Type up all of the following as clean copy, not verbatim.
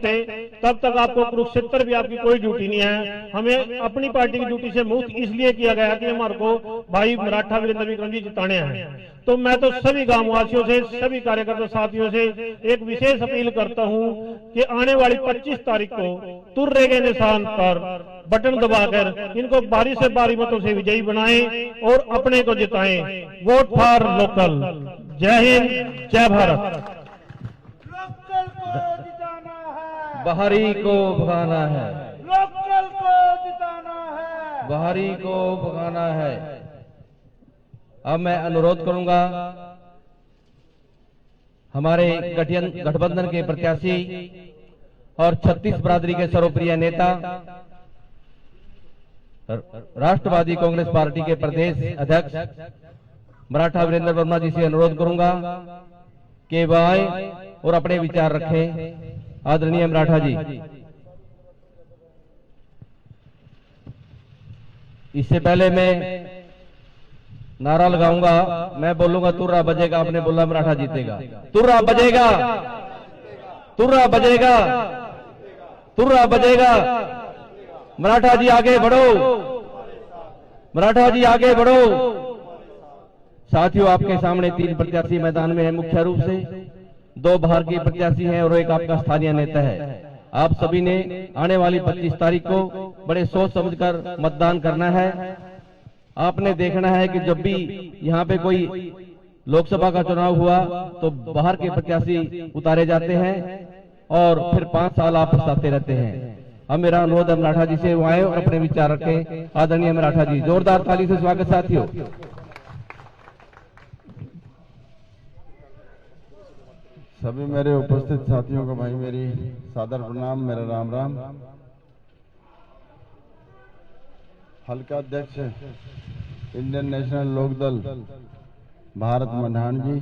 सकते, तब तक आपको कुरुक्षेत्र भी आपकी कोई ड्यूटी नहीं है। हमें अपनी पार्टी की ड्यूटी से मुक्त इसलिए किया गया कि हमारे को भाई मराठा वीरेंद्र विक्रम जी जिताने हैं। तो मैं तो सभी गांव वासियों से, सभी कार्यकर्ता साथियों से एक विशेष अपील करता हूं कि आने वाली 25 तारीख को तुर्रे के निशान पर बटन दबाकर इनको बारी से बारी मतों से विजयी बनाएं और अपने को जिताएं। Vote for local. जय हिंद, जय भारत। लोकल को जिताना है, बाहरी को भगाना है, लोकल को जिताना है, बाहरी को भगाना है। अब मैं अनुरोध करूंगा हमारे गठबंधन के प्रत्याशी और 36 बरादरी के सर्वप्रिय नेता राष्ट्रवादी कांग्रेस पार्टी के प्रदेश अध्यक्ष मराठा वीरेंद्र वर्मा जी से अनुरोध करूंगा कि वह आए और अपने विचार रखें। आदरणीय मराठा जी, इससे पहले मैं नारा लगाऊंगा, मैं बोलूंगा तुर्रा बजेगा, आपने बोला मराठा जीतेगा। तुर्रा बजेगा, तुर्रा बजेगा, तुर्रा बजेगा। मराठा जी आगे बढ़ो, मराठा जी आगे बढ़ो। साथियों, आपके सामने 3 प्रत्याशी मैदान में है। मुख्य रूप से 2 बाहर के प्रत्याशी हैं और एक आपका स्थानीय नेता है। आप सभी ने आने वाली 25 तारीख को बड़े सोच समझकर मतदान करना है। आपने देखना है कि जब भी यहाँ पे कोई लोकसभा का चुनाव हुआ तो बाहर के प्रत्याशी उतारे जाते हैं और फिर 5 साल आप पछताते रहते हैं। अब मेरा अनुरोध है मराठा जी से वो आए और अपने विचार रखें। आदरणीय मराठा जी, जोरदार ताली से स्वागत साथियों। सभी मेरे उपस्थित साथियों को भाई मेरी सादर प्रणाम, मेरा राम राम। हल्का अध्यक्ष इंडियन नेशनल लोकदल भारत मंडान जी,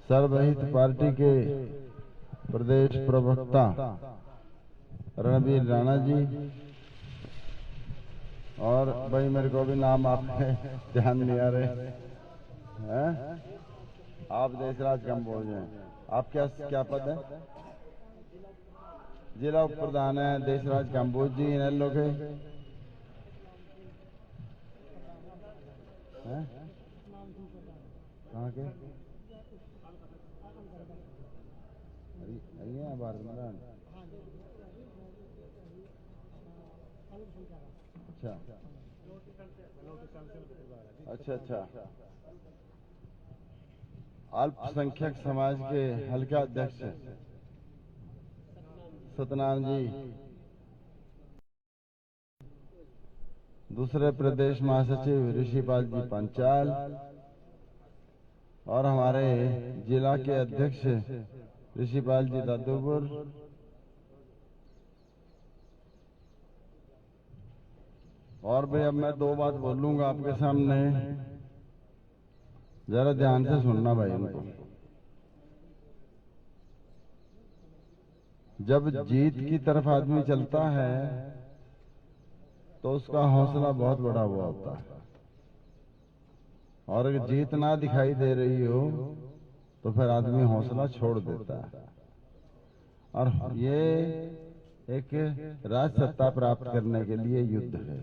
सर्वहित पार्टी के प्रदेश प्रवक्ता रणबीर राणा जी, और भाई मेरे को भी नाम आपके ध्यान नहीं आ रहे हैं। आप देशराज कंबोज हैं। आप क्या पद है? जिला उप प्रधान है देशराज कंबोज जी इनेलो के। कहाँ के? भारत मैदान। अच्छा अच्छा। अल्पसंख्यक समाज के हल्का अध्यक्ष सतनाम जी, दूसरे प्रदेश महासचिव ऋषिपाल जी पंचाल, और हमारे जिला के अध्यक्ष ऋषिपाल जी दादूपुर, और भाई अब मैं 2 बात बोलूंगा आपके सामने, जरा ध्यान से सुनना भाई इनको। जब जीत की तरफ आदमी चलता है तो उसका हौसला बहुत बड़ा हुआ होता है, और अगर जीत ना दिखाई दे रही हो तो फिर आदमी हौसला छोड़ देता है। और ये एक राज सत्ता प्राप्त करने के लिए युद्ध है।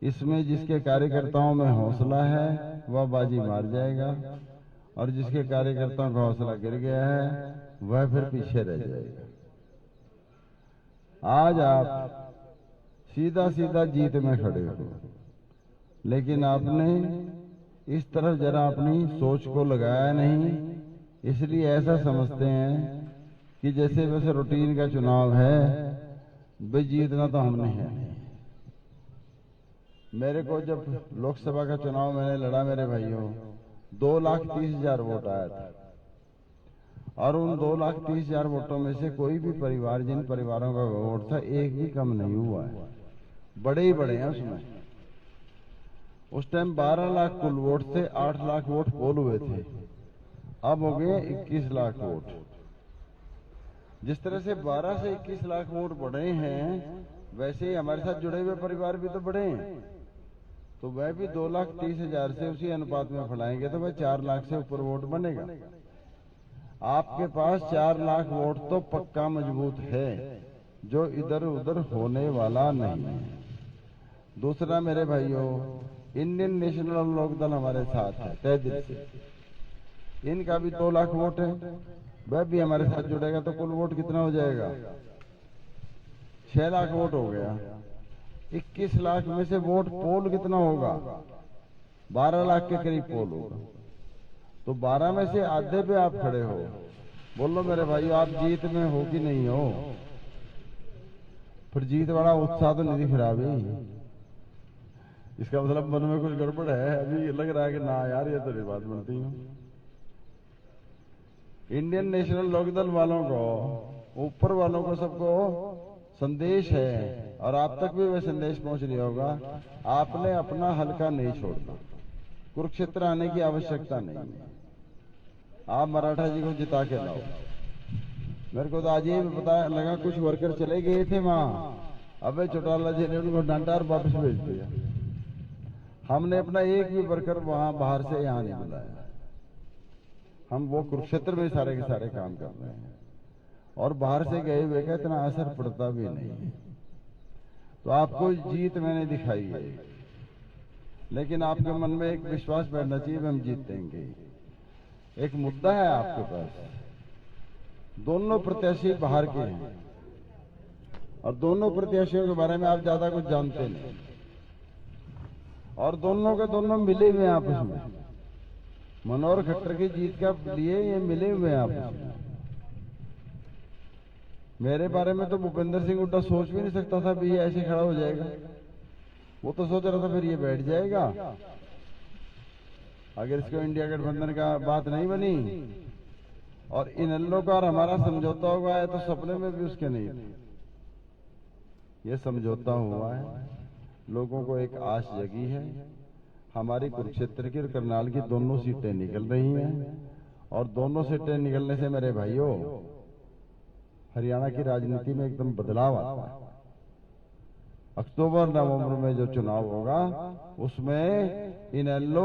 इसमें जिसके कार्यकर्ताओं में हौसला है वह बाजी मार जाएगा, और जिसके कार्यकर्ताओं का हौसला गिर गया है वह फिर पीछे रह जाएगा। आज आप सीधा सीधा जीत में खड़े हो, लेकिन आपने इस तरफ जरा अपनी सोच को लगाया नहीं, इसलिए ऐसा समझते हैं कि जैसे वैसे रूटीन का चुनाव है, भाई जीतना तो हमने है। मेरे को जब लोकसभा का चुनाव मैंने लड़ा मेरे भाइयों, 2,30,000 वोट आया था, और उन 2,30,000 वोटों में से कोई भी परिवार, जिन परिवारों का वोट था, एक भी कम नहीं हुआ है। बड़े ही बड़े हैं उसमें। उस टाइम 12 लाख कुल वोट थे, 8 लाख वोट पोल हुए थे, अब हो गए 21 लाख वोट। जिस तरह से 12 से 21 लाख वोट बढ़े हैं, वैसे ही हमारे साथ जुड़े हुए परिवार भी तो बढ़े हैं, तो वह भी 2,30,000 से उसी अनुपात में फैलाएंगे तो वह 4 लाख से ऊपर वोट बनेगा। आपके पास 4 लाख वोट तो पक्का मजबूत है, जो इधर उधर होने वाला नहीं है। दूसरा मेरे भाइयों, इंडियन नेशनल लोकदल हमारे साथ है तय दिल से। इनका भी 2 लाख वोट है, वह भी हमारे साथ जुड़ेगा तो कुल वोट कितना हो जाएगा? 6 लाख वोट हो गया। 21 लाख में से वोट पोल कितना होगा? 12 लाख के करीब पोल होगा। तो 12 में से आधे पे आप खड़े हो। बोलो मेरे भाइयों, आप जीत में हो कि नहीं हो? फिर जीत वाला उत्साह तो नहीं दिख रहा अभी। इसका मतलब मन में कुछ गड़बड़ है। अभी लग रहा है कि ना यार, ये तो नहीं बात बनती हूँ। इंडियन नेशनल लोकदल वालों को, ऊपर वालों को, सबको संदेश है, और आप तक भी वह संदेश पहुंच रहा होगा। आपने अपना हल्का नहीं छोड़ना, कुरुक्षेत्र आने की आवश्यकता नहीं है। आप मराठा जी को जिता के लाओ। मेरे को तो आज ये पता लगा, कुछ वर्कर चले गए थे वहां, अबे चौटाला जी ने उनको डांटा और वापस भेज दिया। हमने अपना एक भी वर्कर वहां बाहर से यहाँ नहीं बुलाया। हम वो कुरुक्षेत्र में सारे के सारे काम कर रहे हैं, और बाहर से गए हुए का इतना असर पड़ता भी नहीं है। तो आपको जीत मैंने दिखाई है, लेकिन आपके मन में एक विश्वास बैठना चाहिए कि हम जीतेंगे। एक मुद्दा है आपके पास, दोनों प्रत्याशी बाहर के हैं, और दोनों प्रत्याशियों के बारे में आप ज्यादा कुछ जानते नहीं, और दोनों के दोनों मिले हुए हैं आपस में। मनोहर खट्टर की जीत के लिए ये मिले हुए हैं आपस में। मेरे बारे में तो भूपेंद्र सिंह हुड्डा सोच भी नहीं सकता था भी ये ऐसे खड़ा हो जाएगा। वो तो सोच रहा था फिर ये बैठ जाएगा अगर इसको इंडिया गठबंधन का बात नहीं बनी, और इनेलो का और हमारा समझौता हुआ है, तो सपने में भी उसके नहीं थे। ये समझौता हुआ है, लोगों को एक आस जगी है। हमारी कुरुक्षेत्र की और करनाल की दोनों सीटें निकल रही हैं, और दोनों सीटें निकलने से मेरे भाइयों हरियाणा की राजनीति में एकदम बदलाव आता है। अक्टूबर नवंबर में जो चुनाव होगा उसमें इनेलो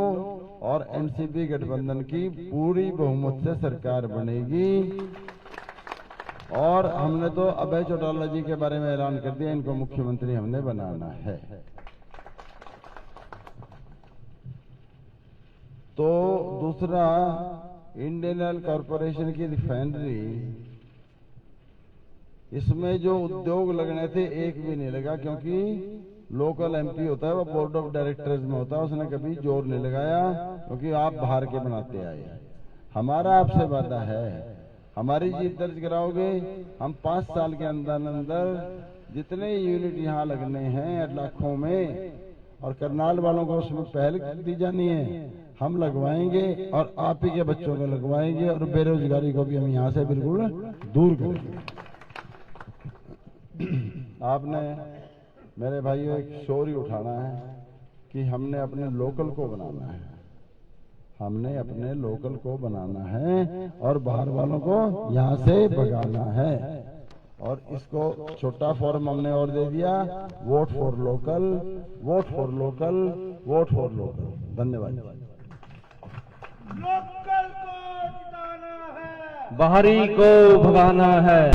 और एनसीपी गठबंधन की पूरी बहुमत से सरकार बनेगी। और हमने तो अभय चौटाला जी के बारे में ऐलान कर दिया, इनको मुख्यमंत्री हमने बनाना है। तो दूसरा, इंडियन ऑयल कॉरपोरेशन की रिफाइनरी, इसमें जो उद्योग लगने थे एक भी नहीं लगा, क्योंकि लोकल एमपी होता है वो बोर्ड ऑफ डायरेक्टर्स में होता है, उसने कभी जोर नहीं लगाया, क्योंकि आप बाहर के बनाते आए। हमारा आपसे वादा है, हमारी जीत दर्ज कराओगे, हम 5 साल के अंदर अंदर जितने यूनिट यहाँ लगने हैं लाखों में, और करनाल वालों को उसमें पहल दी जानी है, हम लगवाएंगे, और आप ही के बच्चों को लगवाएंगे, और बेरोजगारी को भी हम यहाँ से बिल्कुल दूर करेंगे। आपने मेरे भाइयों एक शोर ही उठाना है कि हमने अपने लोकल को बनाना है, हमने अपने लोकल को बनाना है, और बाहर वालों को यहाँ से भगाना है। और इसको छोटा फॉर्म हमने और दे दिया, vote for local, vote for local, vote for local. धन्यवाद। लोकल को जिताना है, बाहरी को भगाना है।